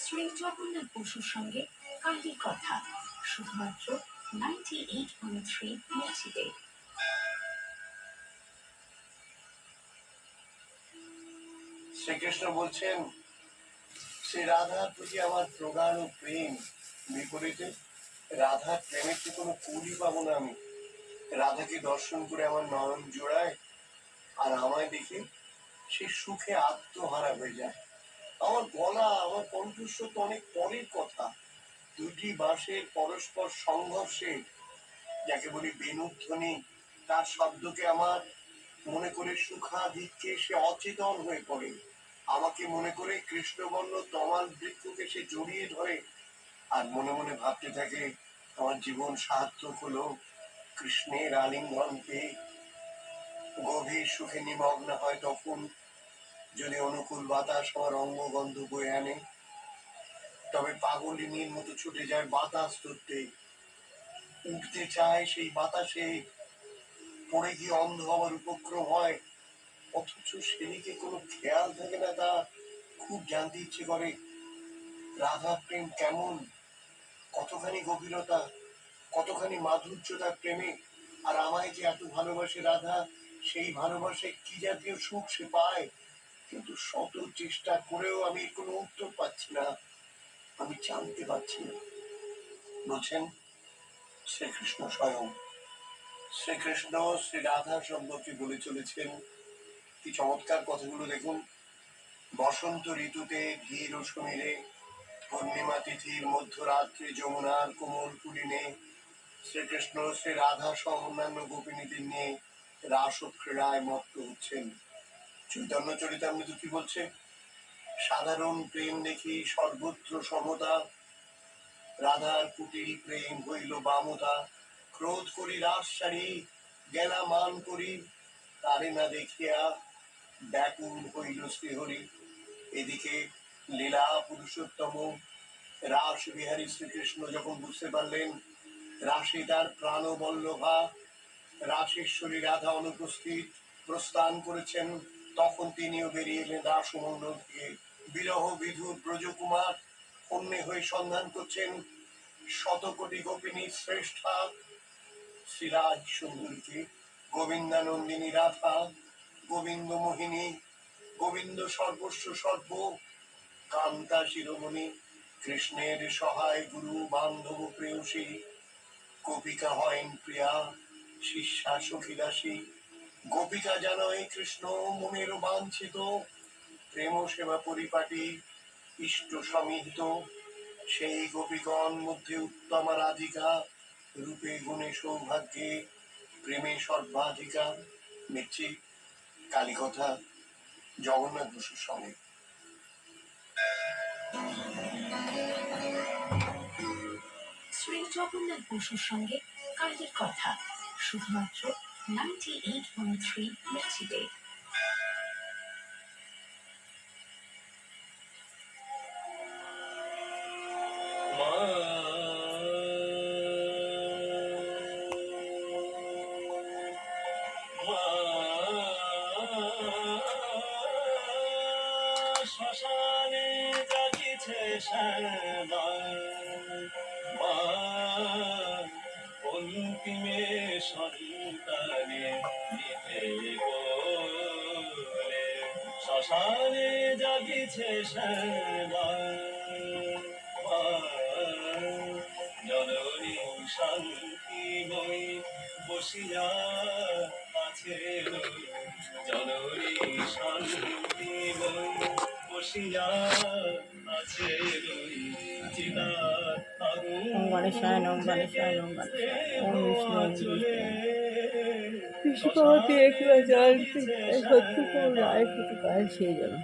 শ্রী জগন্নাথ বসুর সঙ্গে কাহিনী কথা শুধুমাত্র 98.3 মেক্সিতে। শ্রীকৃষ্ণ বলছেন, শ্রী রাধার প্রতি আমার প্রগাঢ় প্রেম, বিপরীতে রাধার প্রেমের তো কোনো কুলই পাবো না আমি। রাধাকে দর্শন করে আমার নয়ন জোড়ায়, আর আমায় দেখে সে সুখে আত্মহারা হয়ে যায়। আমার গলা, আমার কণ্ঠস্বর তো অনেক পরের কথা। দুটি বাঁশের পরস্পর সংঘর্ষে, যাকে বলি বেণুধ্বনি, তার শব্দকে আমার মনে করে সুখাধিক্যে সে অচেতন হয়ে পড়ে। আমাকে মনে করে কৃষ্ণবর্ণ তমাল বৃক্ষকে সে জড়িয়ে ধরে, আর মনে মনে ভাবতে থাকে আমার জীবন সার্থক হলো কৃষ্ণের আলিঙ্গন পেয়ে। গভীর সুখে নিমগ্ন হয় তখন, যদি অনুকূল বাতাস আমার অঙ্গগন্ধ বয়ে আনে, তবে পাগলিনীর মতো ছুটে যায় বাতাস ধরতে। উঠতে চায় সেই বাতাসে, পড়ে গিয়ে অন্ধ হওয়ার উপক্রম হয়, অথচ সেদিকে কোনো খেয়াল থাকে না। তা খুব জানতে ইচ্ছে করে রাধা প্রেম কেমন, কতখানি গভীরতা, কতখানি মাধুর্য তার প্রেমে। আর আমায় যে এত ভালোবাসে রাধা, সেই ভালোবাসায় কি জাতীয় সুখ সে পায়। কিন্তু শত চেষ্টা করেও আমি কোনো উত্তর পাচ্ছি না, আমি জানতে পারছি না। বলছেন শ্রীকৃষ্ণ স্বয়ং। শ্রীকৃষ্ণ শ্রী রাধা সম্পর্কে বলে চলেছেন, কি চমৎকার কথাগুলো দেখুন। বসন্ত ঋতুতে ধীর ও সমীরে, পূর্ণিমা তিথির মধ্যরাত্রে যমুনার কোমল কুলিনে শ্রীকৃষ্ণ শ্রী রাধা সহ অন্যান্য গোপিনীদের নিয়ে রাস ক্রীড়ায় মত্ত হচ্ছেন। চৈতন্য চরিতামৃত কি বলছে? সাধারণ প্রেম দেখি সর্বত্র সমতা, রাধার কুটিল প্রেম হইল বামতা। ক্রোধ করি রাস সারি, গেলা মান করি, তারে না দেখিয়া ব্যাকুল হইল শ্রীহরি। এদিকে লীলা পুরুষোত্তম রাস বিহারী শ্রীকৃষ্ণ যখন বুঝতে পারলেন রাসে তার প্রাণবল্লভা রাসেশ্বরী রাধা অনুপস্থিত, প্রস্থান করেছেন, তখন তিনিও বেরিয়ে এলেন রাসমণ্ডল থেকে। বিরহ বিধুর ব্রজকুমার কন্যে হয়ে সন্ধান করছেন শতকোটি গোপিনী শ্রেষ্ঠা শ্রীরাজ সুন্দরীকে। গোবিন্দানন্দিনী রাধা, গোবিন্দ মোহিনী, গোবিন্দ সর্বস্ব সর্ব, কান্তা শিরোমণি, কৃষ্ণের সহায় গুরু বান্ধব প্রেয়সী, গোপিকা হয়েন প্রিয়া, শিষ্যা সখী দাসী। গোপিকা জানয় কৃষ্ণ মনের বাঞ্ছিত, প্রেম সেবা পরিপাটি ইষ্ট সমিহিত। সেই গোপীগণ মধ্যে উত্তমা রাধিকা, রূপে গুণে সৌভাগ্যে প্রেমে সর্বাধিকা। দেখছি কালীকথা জগন্নাথ বসুর সঙ্গে। জগন্নাথ বসুর সঙ্গে কাহির কথা শুধুমাত্র 98.3 মির্চিতে। শ্মশানে জাগিছে শ্যামার মা, অন্তিমে সন্তানে নিতে বলে। শ্মশানে জাগিছে শ্যামার মা, জননী শান্তিময়ী বসিয়া আছে রই। জননী শান্তিময়ী বসিয়া আছে রই। চিতার আগুন ওম গণেশায় নম গণেশায় নম গণেশায় ওম বিষ্ণু ওম বিষ্ণু বিষ্ণুপতি একবার জানতে সত্য রায় কিছু পায় সেই জন্য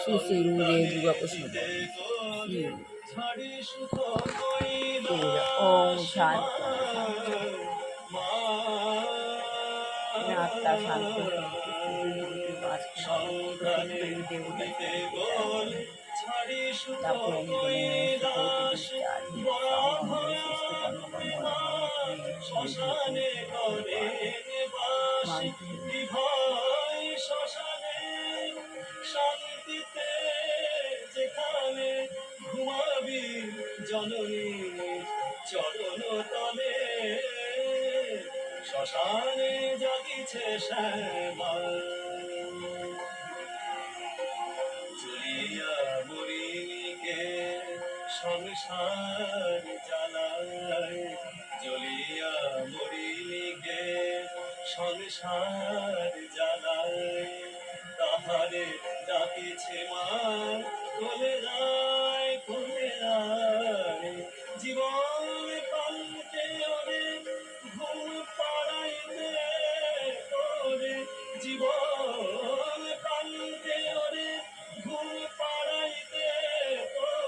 শ্রী শ্রী গুরুদেব দুর্গাকৃষ্ণ ওম শান্তি আত্মা শান্তি শান্তিতে যেখানে ঘুমাবি জননী চরণ তলে। শ্মশানে জাগিছে শ্যামা, জ্বলিয়া মরিকে সংসার জ্বালায়। জ্বলিয়া মরিকে সংসার জ্বালায়। তাহারে ডাকিছে মা, কোলে যায় কোলে যায়। জীবন পাল্টে ওরে ঘুম পাড়াইতে ওরে। জীবন পাল্টে ওরে ঘুম পাড়াইতে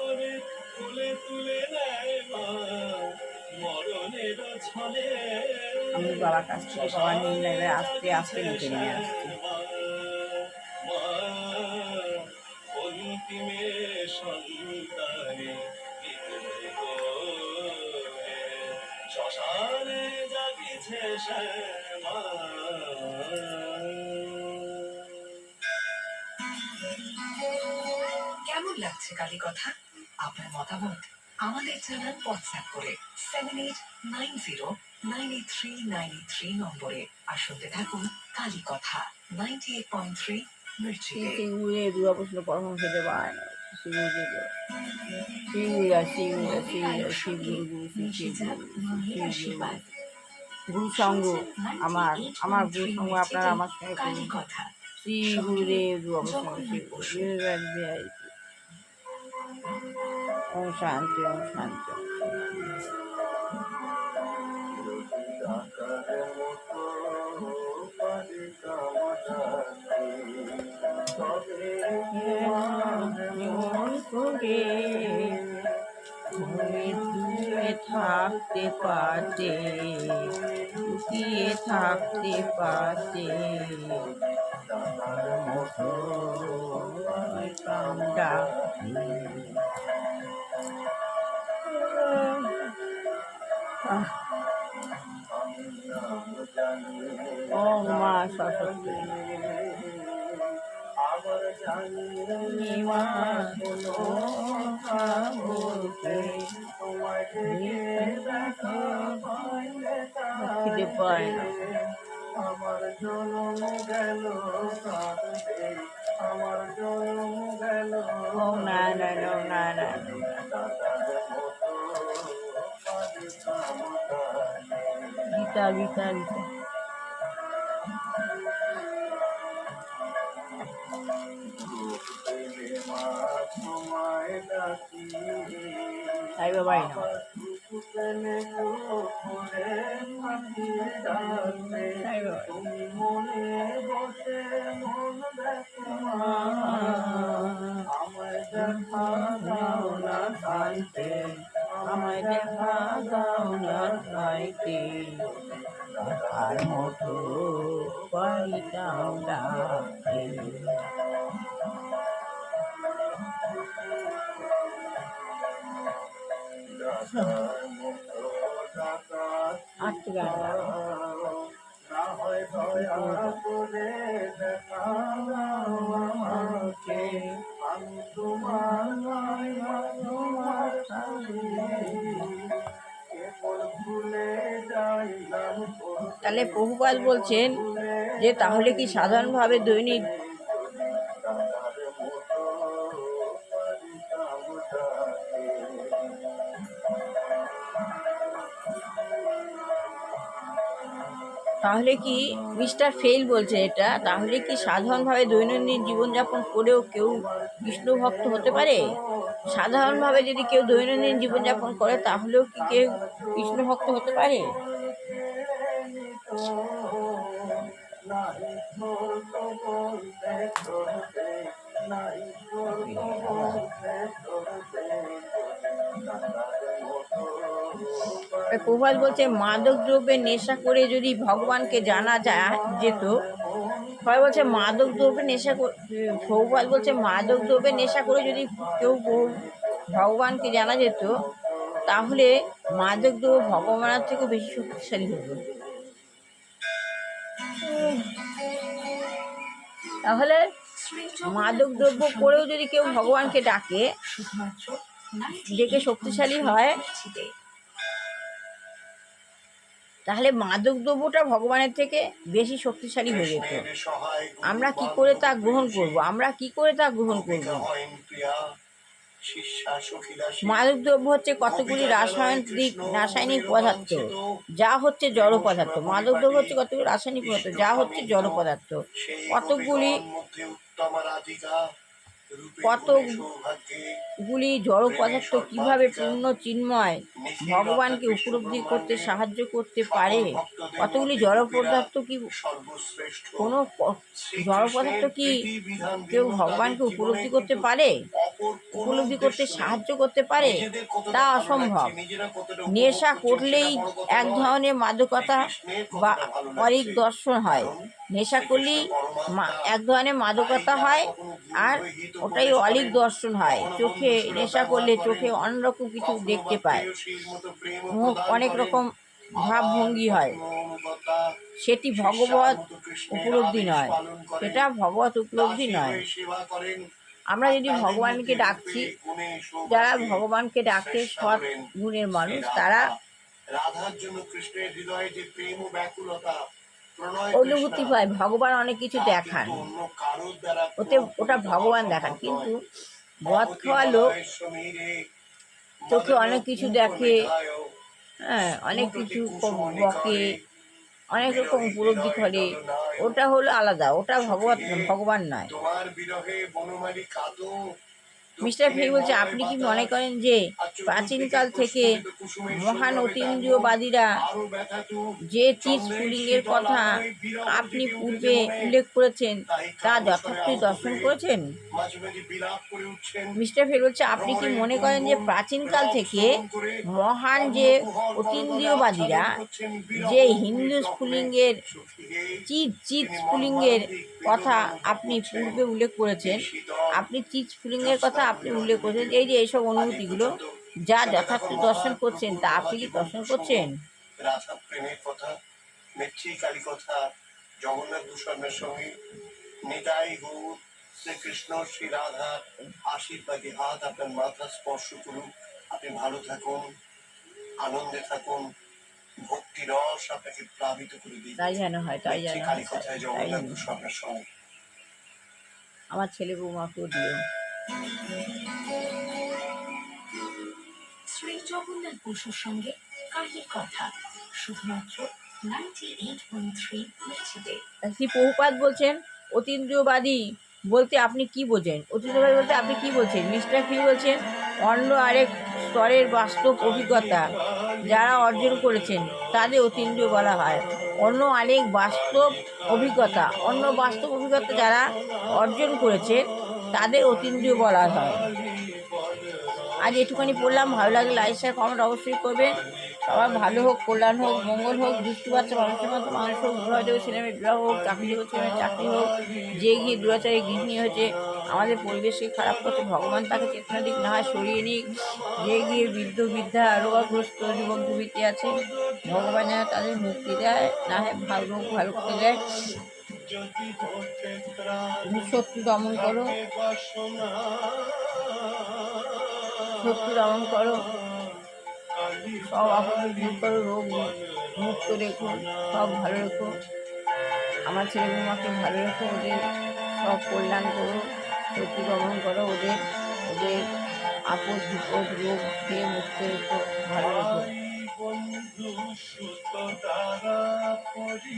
ওরে। তুলে তুলে নেয় মা মরণের ছলে। আমি বাবার কাছ থেকে বাবা নিয়ে নেবে আস্তে আস্তে নিচে নেমে আসছি। অন্তিমে সন্তানে শ্মশানে জাগিছে শ্যামা। কেমন লাগছে কালী কথা? আপনার মতামত আমাদের জানান হোয়াটসঅ্যাপ করে 7890983983 নম্বরে। আর শুনতে থাকুন কালী কথা 98.3 মির্চিতে। শ্রী গুরুদেব দুর্গাকৃষ্ণ পরমহংসদেব আয় নমঃ। শ্রী গুরুদেব শ্রী গুরুরা শ্রী গুরুরা শ্রী গুরুরা শ্রী গুরু গুরু শ্রী শ্রী গুরু শ্রী গুরু গুরু সঙ্গ আমার গুরু সঙ্গ আপনারা আমার সঙ্গে করুন। শ্রী গুরুদেব দুর্গাকৃষ্ণ শ্রী গুরু ওম শান্তি ওম শান্তি। দূরে থাকতে পারতে লুকিয়ে থাকতে পারতে কামডা ওম মা সরস্বতী আমার জনম গেল কাঁদতে, আমার জনম গেল ওম নারায়ণ ওম নারায়ণ গীতা গীতা গীতা সাই বাবাই না সাই বাবা তুমি মনে বসে মন দেখো আমায় দেখা দাও না কাঁদতে। আমায় দেখা দাও না গাইতে আর মতো পারিতাম ডাকতে। আটটি গান গাবো। তাহলে প্রভুপাদ বলছেন যে তাহলে কি সাধারণভাবে দৈনিক তাহলে কি মিস্টার ফেইল বলছে এটা, তাহলে কি সাধারণভাবে দৈনন্দিন জীবনযাপন করেও কেউ কৃষ্ণ ভক্ত হতে পারে? সাধারণভাবে যদি কেউ দৈনন্দিন জীবনযাপন করে তাহলেও কি কেউ কৃষ্ণ ভক্ত হতে পারে? প্রভাত বলছে মাদক দ্রব্যের নেশা করে যদি ভগবানকে জানা যেত, সবাই বলছে মাদক দ্রব্যের নেশা, প্রভুপাদ বলছে মাদক দ্রব্যের নেশা করে যদি কেউ ভগবানকে জানা যেত তাহলে মাদক দ্রব্য ভগবানের থেকেও বেশি শক্তিশালী হতো। তাহলে মাদক দ্রব্য করেও যদি কেউ ভগবানকে ডাকে, ডেকে শক্তিশালী হয়, তাহলে মাদক দ্রব্যটা ভগবানের থেকে বেশি শক্তিশালী হয়ে যেত। আমরা কি করে তা গ্রহণ করব? আমরা কি করে তা গ্রহণ করব? মাদক দ্রব্য হচ্ছে কতগুলি রাসায়নিক পদার্থ যা হচ্ছে জড় পদার্থ। মাদক দ্রব্য হচ্ছে কতগুলি রাসায়নিক পদার্থ যা হচ্ছে জড় পদার্থ। কতগুলি জড় পদার্থ কিভাবে পূর্ণ চিন্ময় ভগবানকে উপলব্ধি করতে সাহায্য করতে পারে? কতগুলি জড় পদার্থ কি কোনো জড় পদার্থ কি কেউ ভগবানকে উপলব্ধি করতে পারে, উপলব্ধি করতে সাহায্য করতে পারে? তা অসম্ভব। নেশা করলেই এক ধরনের মাদকতা বা অরিক দর্শন হয়। নেশা করলেই এক ধরনের মাদকতা হয়, আর ওটাই অলিক দর্শন হয়। চোখে নেশা করলে চোখে অন্যরকম কিছু দেখতে পায়, মুখ অনেক রকম ভাবভঙ্গি হয়। সেটি ভগবত উপলব্ধি নয়, সেটা ভগবত উপলব্ধি নয়। আমরা যদি ভগবানকে ডাকছি, যারা ভগবানকে ডাকে সৎ গুণের মানুষ, তারা অনুভূতি পায় ভগবান অনেক কিছু দেখান, ওটা ভগবান দেখান। কিন্তু মদ খাওয়া লোক চোখে অনেক কিছু দেখে, হ্যাঁ, অনেক কিছু বকে, অনেক রকম উপলব্ধি করে, ওটা হলো আলাদা, ওটা ভগবান নয়। মিস্টার ফেই বলছে আপনি কি মনে করেন যে প্রাচীনকাল থেকে মহান অতীন্দ্রিয়বাদীরা যে চিজ স্ফুলিঙ্গের কথা আপনি পূর্বে উল্লেখ করেছেন তা যথার্থই দর্শন করেছেন? মিস্টার ফেই বলছে আপনি কি মনে করেন যে প্রাচীনকাল থেকে মহান যে অতীন্দ্রিয়বাদীরা যে হিন্দু স্ফুলিঙ্গের চিৎ স্ফুলিঙ্গের কথা আপনি পূর্বে উল্লেখ করেছেন, আপনি চিৎ স্ফুলিঙ্গের কথা আপনি উল্লেখ করেছেন, এই যে এইসব অনুভূতিগুলো যা যথার্থ দর্শন করছেন তা আপনি কি দর্শন করছেন? রাধা প্রেমের কথা, নেত্রী কথা, জগন্নাথ ভূষণের সঙ্গে নিতাই গৌর শ্রীকৃষ্ণ শ্রী রাধার আশীর্বাদী হাত আপনার মাথা স্পর্শ করুন। আপনি ভালো থাকুন, আনন্দে থাকুন, ভক্তি রস আপনাকে প্লাবিত করে দিন। তাই যেন হয়, তাই যেন হয়, কথায় জগন্নাথ ভূষণের সঙ্গে আমার ছেলে বৌমাকেও দিও। শ্রী জগন্নাথ বসুর সঙ্গে কাহির কথা, শুধুমাত্র 98.3 মিনিটে। শ্রী প্রভুপাদ বলছেন অতীন্দ্রিয়বাদী বলতে আপনি কি বোঝেন? অতীন্দ্রিয়বাদী বলতে আপনি কি বলছেন? মিস্টার ফি বলছেন অন্য আরেক স্তরের বাস্তব অভিজ্ঞতা যারা অর্জন করেছেন তাদের অতীন্দ্রিয় বলা হয়। অন্য আরেক বাস্তব অভিজ্ঞতা যারা অর্জন করেছেন তাদের অতীন্দ্রিয় বলা হয়। আজ এটুখানি পড়লাম, ভালো লাগলে লাইক শেয়ার কমেন্ট অবশ্যই করবে। সবার ভালো হোক, কল্যাণ হোক, মঙ্গল হোক, দুষ্টু বাচ্চা মানুষের মতো মানুষ হোক, বিবাহ ছেলেমেয়ের বিবাহ হোক, চাকরি হোক ছেলেমেয়ের চাকরি হোক, যে গিয়ে দুরাচারী গৃহিণী হয়েছে আমাদের পরিবেশকে খারাপ করছে, ভগবান তাকে চেতনা দিক না হয় সরিয়ে নিক। যে গিয়ে বৃদ্ধ বৃদ্ধা রোগাগ্রস্ত যুবক যুবতী আছে, ভগবান যেন তাদের মুক্তি দেয়, না হয় ভালো ভালো করে দেয়। শত্রু দমন করো, শত্রু দমন করো, সব আপদ দূর করো, রোগ মুক্ত রেখো, সব ভালো রেখো। আমার ছেলে বৌমাকে ভালো রেখো, ওদের সব কল্যাণ করো, শত্রু দমন করো, ওদের ওদের আপদ বিপদ রোগ থেকে মুক্ত রেখো, ভালো রেখো।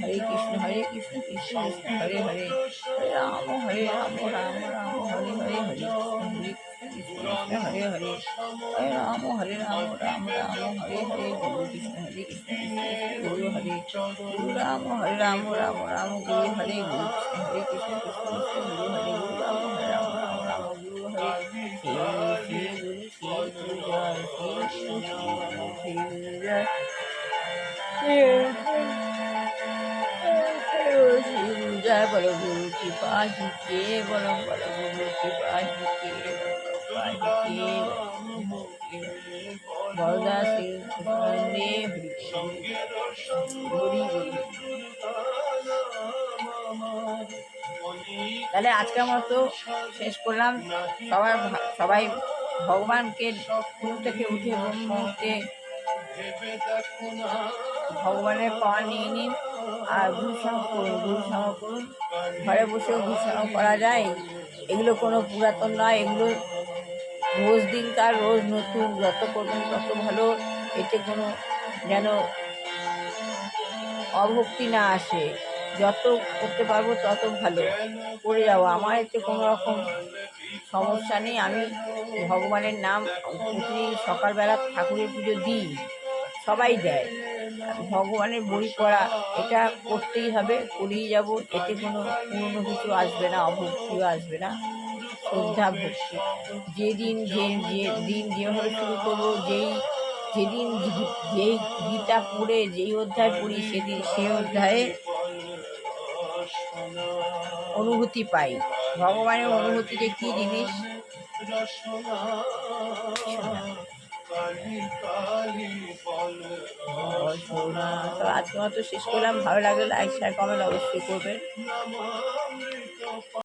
হরে কৃষ্ণ কৃষ্ণ কৃষ্ণ হরে হরে, হরে রাম রাম রাম হরে হরে, হরে কৃষ্ণ হরে হরে, হরে রাম রাম রাম হরে হরে, গুরু কৃষ্ণ হরে কৃষ্ণ গুরু হরে গুরু রাম, হরে রাম রাম রাম গুরু হরে, গুরু কৃষ্ণ হরে কৃষ্ণ কৃষ্ণ কৃষ্ণ গুরু হরে, গুরু রাম হরে রাম রাম রাম গুরু হরে। শ্রী শ্রী গুরু শ্রী গুরু জয়, শ্রী গুরু শ্রী গুরু জয়। जय बोलो गुरु की पाही के, बोलो बोलो गुरु की पाही के, बड़ौदा से তাহলে আজকের মতো শেষ করলাম। সবাই ভগবানকে ঘুম থেকে উঠে ব্রহ্ম মুহূর্তে ভগবানের পাওয়া নিয়ে নিন আর গুরুসঙ্গ করুন, গুরুসঙ্গ করুন। ঘরে বসেও গুরুসঙ্গ করা যায়, এগুলো কোনো পুরাতন নয়, এগুলো রোজ দিনকার রোজ নতুন, যত করবেন তত ভালো। এতে কোনো যেন অভক্তি না আসে, যত করতে পারবো তত ভালো করে যাবো। আমার এতে কোনো রকম সমস্যা নেই। আমি ভগবানের নাম প্রতিদিন সকালবেলা ঠাকুরের পুজো দিই, সবাই দেয়। ভগবানের বই পড়া এটা করতেই হবে, করেই যাব। এতে কোনো পুরনো কিছু আসবে না, অভক্তিও আসবে না, শ্রদ্ধা ভক্তি। যেদিন যেভাবে শুরু করবো, যেদিন যেই গীতা পড়ে যেই অধ্যায় পড়ি, সেদিন সেই অধ্যায়ে অনুভূতি পাই। ভগবানের অনুভূতি যে কী জিনিস, তো আজকের মতো শেষ করলাম। ভালো লাগলে লাইক শেয়ার কমেন্ট অবশ্যই করবেন।